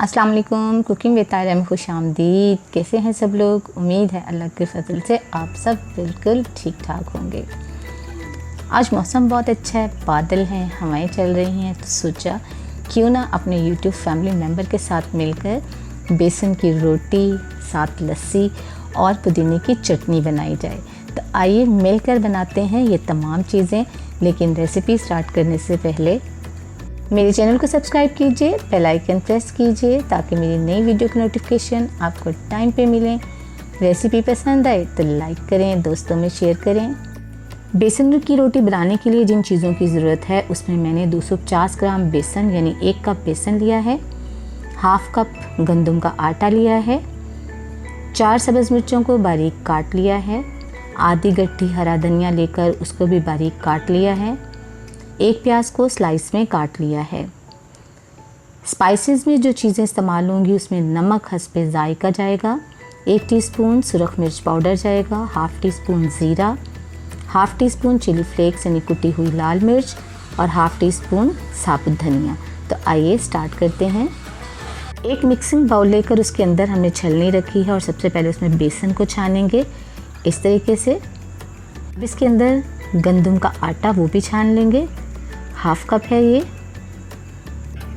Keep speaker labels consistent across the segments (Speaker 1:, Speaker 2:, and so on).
Speaker 1: अस्सलाम वालेकुम। Cooking with तायरा में खुश आमदीद। कैसे हैं सब लोग? उम्मीद है अल्लाह के फजल से आप सब बिल्कुल ठीक ठाक होंगे। आज मौसम बहुत अच्छा है, बादल हैं, हवाएं चल रही हैं, तो सोचा क्यों ना अपने यूट्यूब फैमिली मेम्बर के साथ मिलकर बेसन की रोटी, साथ लस्सी और पुदीने की चटनी बनाई जाए। तो आइए मिलकर बनाते हैं ये तमाम चीज़ें। लेकिन रेसिपी स्टार्ट करने से पहले मेरे चैनल को सब्सक्राइब कीजिए, बेल आइकन प्रेस कीजिए ताकि मेरी नई वीडियो की नोटिफिकेशन आपको टाइम पे मिले। रेसिपी पसंद आए तो लाइक करें, दोस्तों में शेयर करें। बेसन की रोटी बनाने के लिए जिन चीज़ों की ज़रूरत है उसमें मैंने 250 ग्राम बेसन यानी 1 कप बेसन लिया है, हाफ कप गंदम का आटा लिया है, 4 सब्ज़ मिर्चों को बारीक काट लिया है, आधी गट्ठी हरा धनिया लेकर उसको भी बारीक काट लिया है, 1 प्याज को स्लाइस में काट लिया है। स्पाइसेस में जो चीज़ें इस्तेमाल होंगी उसमें नमक हस्बे जायका जाएगा, 1 टीस्पून सुरख मिर्च पाउडर जाएगा, हाफ टी स्पून ज़ीरा, half teaspoon chilli flakes यानी कुटी हुई लाल मिर्च और हाफ टी स्पून साबुत धनिया। तो आइए स्टार्ट करते हैं। एक मिक्सिंग बाउल लेकर उसके अंदर हमने छलनी रखी है और सबसे पहले उसमें बेसन को छानेंगे इस तरीके से। अब इसके अंदर गंदम का आटा वो भी छान लेंगे, हाफ कप है ये।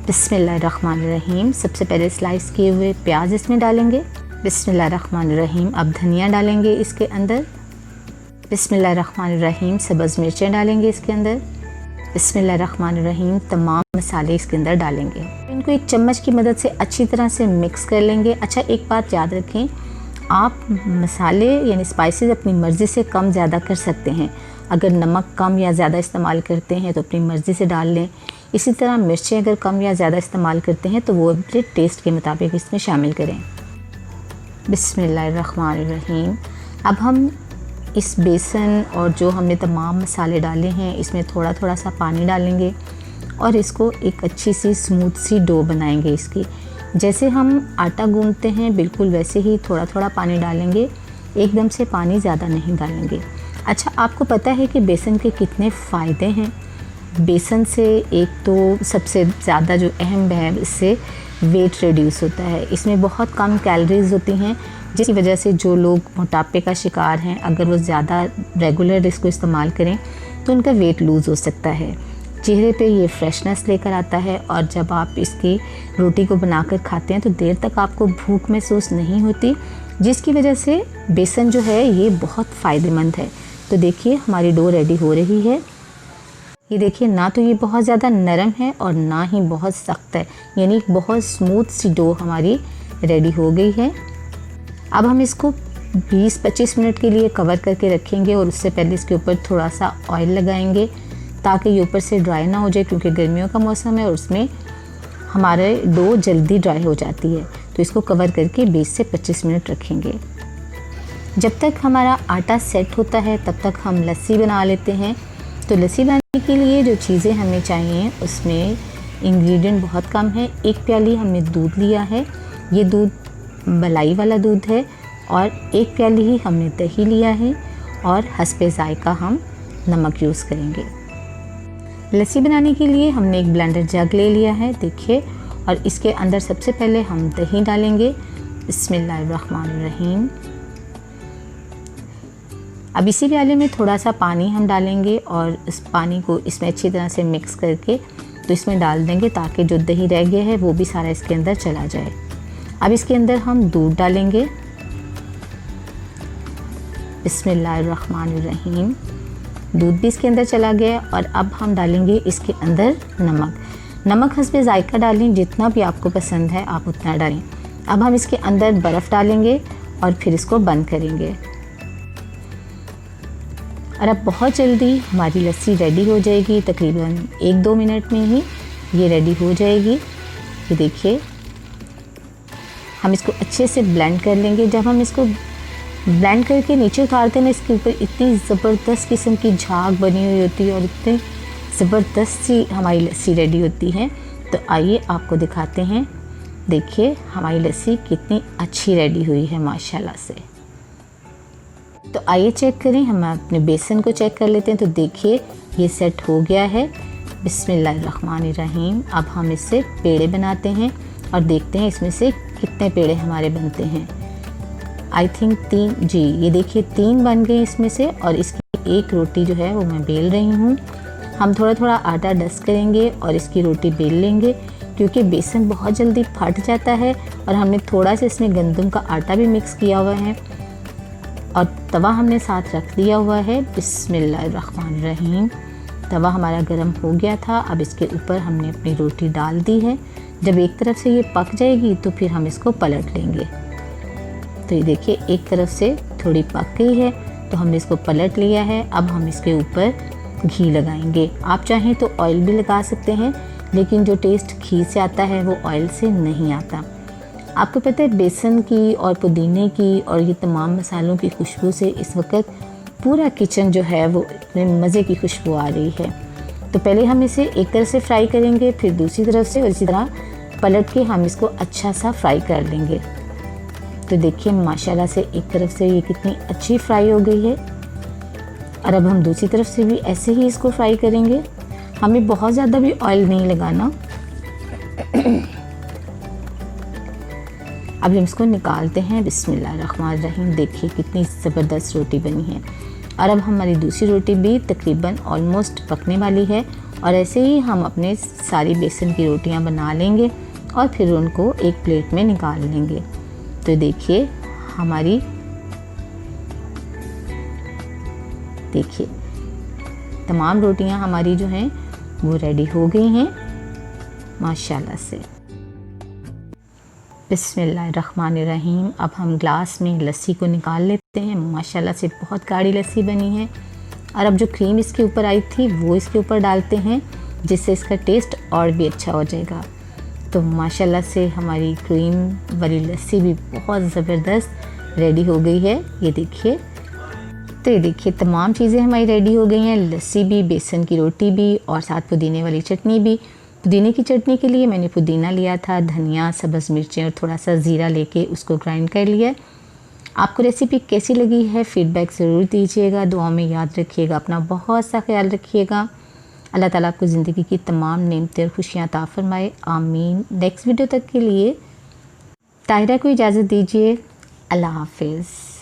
Speaker 1: बिस्मिल्लाहिर्रहमानिर्रहीम। सबसे पहले स्लाइस किए हुए प्याज इसमें डालेंगे। बिस्मिल्लाहिर्रहमानिर्रहीम। अब धनिया डालेंगे इसके अंदर। बिस्मिल्लाहिर्रहमानिर्रहीम। सब्ज़ मिर्चें डालेंगे इसके अंदर। बिस्मिल्लाहिर्रहमानिर्रहीम। तमाम मसाले इसके अंदर डालेंगे। इनको एक चम्मच की मदद से अच्छी तरह से मिक्स कर लेंगे। अच्छा, एक बात याद रखें, आप मसाले यानी स्पाइसेस अपनी मर्ज़ी से कम ज़्यादा कर सकते हैं। अगर नमक कम या ज़्यादा इस्तेमाल करते हैं तो अपनी मर्ज़ी से डाल लें। इसी तरह मिर्चें अगर कम या ज़्यादा इस्तेमाल करते हैं तो वो अपने टेस्ट के मुताबिक इसमें शामिल करें। बिस्मिल्लाहिर्रहमानिर्रहीम। अब हम इस बेसन और जो हमने तमाम मसाले डाले हैं इसमें थोड़ा थोड़ा सा पानी डालेंगे और इसको एक अच्छी सी स्मूथ सी डो बनाएंगे इसकी। जैसे हम आटा गूंथते हैं बिल्कुल वैसे ही थोड़ा थोड़ा पानी डालेंगे, एकदम से पानी ज़्यादा नहीं डालेंगे। अच्छा, आपको पता है कि बेसन के कितने फ़ायदे हैं? बेसन से एक तो सबसे ज़्यादा जो अहम है, इससे वेट रिड्यूस होता है। इसमें बहुत कम कैलोरीज़ होती हैं जिसकी वजह से जो लोग मोटापे का शिकार हैं, अगर वो ज़्यादा रेगुलर इसको इस्तेमाल करें तो उनका वेट लूज़ हो सकता है। चेहरे पे ये फ्रेशनेस लेकर आता है और जब आप इसकी रोटी को बनाकर खाते हैं तो देर तक आपको भूख महसूस नहीं होती, जिसकी वजह से बेसन जो है ये बहुत फ़ायदेमंद है। तो देखिए हमारी डो रेडी हो रही है। ये देखिए, ना तो ये बहुत ज़्यादा नरम है और ना ही बहुत सख्त है, यानी बहुत स्मूथ सी डो हमारी रेडी हो गई है। अब हम इसको 20-25 मिनट के लिए कवर करके रखेंगे और उससे पहले इसके ऊपर थोड़ा सा ऑयल लगाएंगे ताकि ये ऊपर से ड्राई ना हो जाए, क्योंकि गर्मियों का मौसम है और उसमें हमारे डो जल्दी ड्राई हो जाती है। तो इसको कवर करके 20 से 25 मिनट रखेंगे। जब तक हमारा आटा सेट होता है तब तक हम लस्सी बना लेते हैं। तो लस्सी बनाने के लिए जो चीज़ें हमें चाहिए उसमें इंग्रेडिएंट बहुत कम है। 1 प्याली हमने दूध लिया है, ये दूध मलाई वाला दूध है, और 1 प्याली ही हमने दही लिया है और हस्बे जायका हम नमक यूज़ करेंगे। लस्सी बनाने के लिए हमने एक ब्लेंडर जग ले लिया है, देखिए, और इसके अंदर सबसे पहले हम दही डालेंगे। बिस्मिल्लाहिर्रहमानिर्रहीम। अब इसी प्याले में थोड़ा सा पानी हम डालेंगे और इस पानी को इसमें अच्छी तरह से मिक्स करके तो इसमें डाल देंगे ताकि जो दही रह गया है वो भी सारा इसके अंदर चला जाए। अब इसके अंदर हम दूध डालेंगे। बिस्मिल्लाहिर्रहमानिर्रहीम। दूध भी इसके अंदर चला गया और अब हम डालेंगे इसके अंदर नमक। नमक हस्बे जायका डालें, जितना भी आपको पसंद है आप उतना डालें। अब हम इसके अंदर बर्फ़ डालेंगे और फिर इसको बंद करेंगे और अब बहुत जल्दी हमारी लस्सी रेडी हो जाएगी। तकरीबन 1-2 मिनट में ही ये रेडी हो जाएगी। ये देखिए, हम इसको अच्छे से ब्लेंड कर लेंगे। जब हम इसको ब्लेंड करके नीचे उतारते हैं ना, इसके ऊपर इतनी ज़बरदस्त किस्म की झाग बनी हुई होती है और इतनी ज़बरदस्त सी हमारी लस्सी रेडी होती है। तो आइए आपको दिखाते हैं। देखिए हमारी लस्सी कितनी अच्छी रेडी हुई है माशाल्लाह से। तो आइए चेक करें, हम अपने बेसन को चेक कर लेते हैं। तो देखिए ये सेट हो गया है। बिस्मिल्लाहिर्रहमानिर्रहीम। अब हम इससे पेड़े बनाते हैं। और देखते हैं इसमें से कितने पेड़े हमारे बनते हैं। आई थिंक 3, जी ये देखिए 3 बन गए इसमें से, और इसकी एक रोटी जो है वो मैं बेल रही हूँ। हम थोड़ा थोड़ा आटा डस्ट करेंगे और इसकी रोटी बेल लेंगे, क्योंकि बेसन बहुत जल्दी फट जाता है और हमने थोड़ा सा इसमें गंदम का आटा भी मिक्स किया हुआ है। और तवा हमने साथ रख दिया हुआ है। बिस्मिल्लाहिर्रहमानिर्रहीम। तवा हमारा गर्म हो गया था। अब इसके ऊपर हमने अपनी रोटी डाल दी है। जब एक तरफ से ये पक जाएगी तो फिर हम इसको पलट लेंगे। तो ये देखिए एक तरफ से थोड़ी पक गई है तो हमने इसको पलट लिया है। अब हम इसके ऊपर घी लगाएंगे। आप चाहें तो ऑयल भी लगा सकते हैं, लेकिन जो टेस्ट घी से आता है वो ऑयल से नहीं आता। आपको पता है बेसन की और पुदीने की और ये तमाम मसालों की खुशबू से इस वक्त पूरा किचन जो है वो इतने मज़े की खुशबू आ रही है। तो पहले हम इसे एक तरफ से फ्राई करेंगे, फिर दूसरी तरफ से, और इसी तरह पलट के हम इसको अच्छा सा फ्राई कर लेंगे। तो देखिए माशाल्लाह से एक तरफ से ये कितनी अच्छी फ्राई हो गई है। और अब हम दूसरी तरफ से भी ऐसे ही इसको फ्राई करेंगे। हमें बहुत ज़्यादा भी ऑयल नहीं लगाना। अब हम इसको निकालते हैं। बिस्मिल्लाहिर्रहमानिर्रहीम। देखिए कितनी ज़बरदस्त रोटी बनी है। और अब हमारी दूसरी रोटी भी तकरीबन ऑलमोस्ट पकने वाली है। और ऐसे ही हम अपने सारी बेसन की रोटियां बना लेंगे और फिर उनको एक प्लेट में निकाल लेंगे। तो देखिए हमारी, देखिए तमाम रोटियां हमारी जो हैं वो रेडी हो गई हैं माशाल्लाह से। बिस्मिल्लाहिर्रहमानिर्रहीम। अब हम ग्लास में लस्सी को निकाल लेते हैं। माशाल्लाह से बहुत गाढ़ी लस्सी बनी है। और अब जो क्रीम इसके ऊपर आई थी वो इसके ऊपर डालते हैं, जिससे इसका टेस्ट और भी अच्छा हो जाएगा। तो माशाल्लाह से हमारी क्रीम वाली लस्सी भी बहुत ज़बरदस्त रेडी हो गई है। ये देखिए, तो ये देखिए तमाम चीज़ें हमारी रेडी हो गई हैं। लस्सी भी, बेसन की रोटी भी, और साथ पुदीने वाली चटनी भी। पुदीने की चटनी के लिए मैंने पुदीना लिया था, धनिया, सब्ज़ मिर्चें और थोड़ा सा ज़ीरा लेके उसको ग्राइंड कर लिया। आपको रेसिपी कैसी लगी है फीडबैक ज़रूर दीजिएगा। दुआ में याद रखिएगा, अपना बहुत सा ख्याल रखिएगा। अल्लाह ताला आपको ज़िंदगी की तमाम नेमतें और खुशियाँ अता फरमाए, आमीन। नेक्स्ट वीडियो तक के लिए ताहिरा को इजाज़त दीजिए। अल्लाह हाफिज़।